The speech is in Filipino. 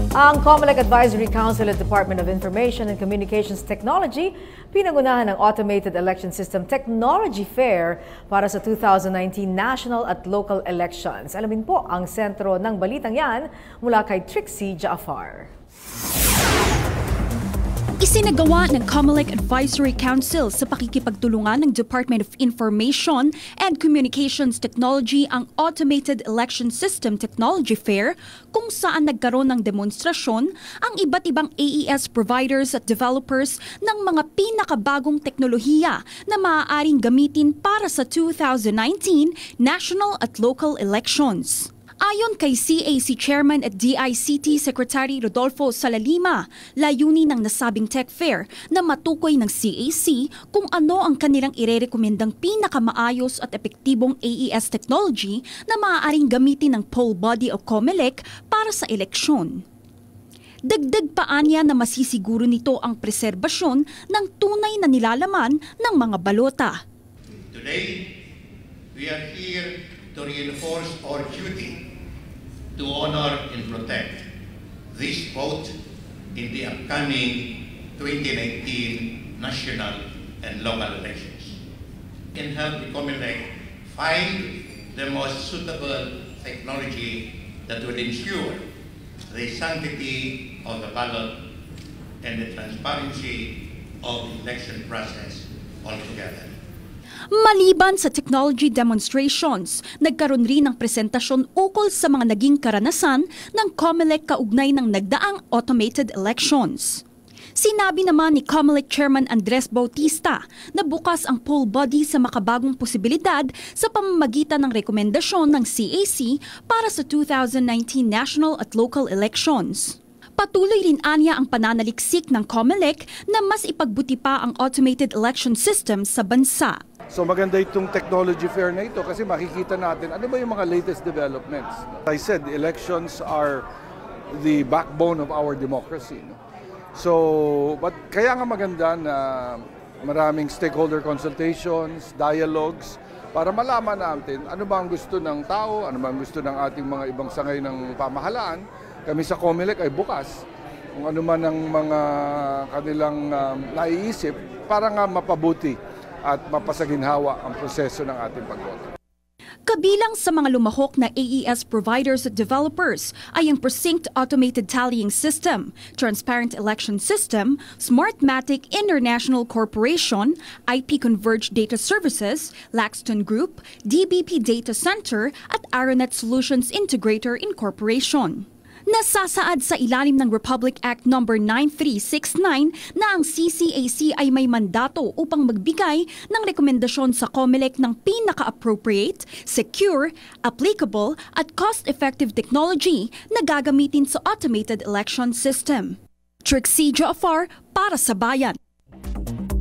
Ang COMELEC Advisory Council at Department of Information and Communications Technology pinangunahan ng Automated Election System Technology Fair para sa 2019 national at local elections. Alamin po ang sentro ng balitang yan mula kay Trixie Jaafar. Isinagawa ng COMELEC Advisory Council sa pakikipagtulungan ng Department of Information and Communications Technology ang Automated Election System Technology Fair kung saan nagkaroon ng demonstrasyon ang iba't ibang AES providers at developers ng mga pinakabagong teknolohiya na maaaring gamitin para sa 2019 national at local elections. Ayon kay CAC Chairman at DICT Secretary Rodolfo Salalima, layunin ng nasabing tech fair na matukoy ng CAC kung ano ang kanilang irerekomendang pinakamaayos at epektibong AES technology na maaaring gamitin ng poll body o COMELEC para sa eleksyon. Dagdag pa niya na masisiguro nito ang preserbasyon ng tunay na nilalaman ng mga balota. Today, we are here to reinforce our duty to honor and protect this vote in the upcoming 2019 national and local elections and help the COMELEC find the most suitable technology that will ensure the sanctity of the ballot and the transparency of the election process altogether. Maliban sa technology demonstrations, nagkaroon rin ng presentasyon ukol sa mga naging karanasan ng COMELEC kaugnay ng nagdaang automated elections. Sinabi naman ni COMELEC Chairman Andres Bautista na bukas ang poll body sa makabagong posibilidad sa pamamagitan ng rekomendasyon ng CAC para sa 2019 national at local elections. Patuloy rin anya ang pananaliksik ng COMELEC na mas ipagbuti pa ang automated election system sa bansa. So maganda itong technology fair na ito kasi makikita natin ano ba yung mga latest developments. As I said, elections are the backbone of our democracy. So, kaya nga maganda na maraming stakeholder consultations, dialogues, para malaman natin ano ba ang gusto ng tao, ano ba ang gusto ng ating mga ibang sangay ng pamahalaan. Kami sa COMELEC ay bukas kung ano man ang mga kanilang naiisip para nga mapabuti at mapasaginhawa ang proseso ng ating pagboto. Kabilang sa mga lumahok na AES providers at developers ay ang Precinct Automated Tallying System, Transparent Election System, Smartmatic International Corporation, IP Converged Data Services, Laxton Group, DBP Data Center at Aeronet Solutions Integrator Incorporation. Nasasaad sa ilalim ng Republic Act No. 9369 na ang CCAC ay may mandato upang magbigay ng rekomendasyon sa COMELEC ng pinaka-appropriate, secure, applicable at cost-effective technology na gagamitin sa automated election system. Trixie Jaafar para sa Bayan.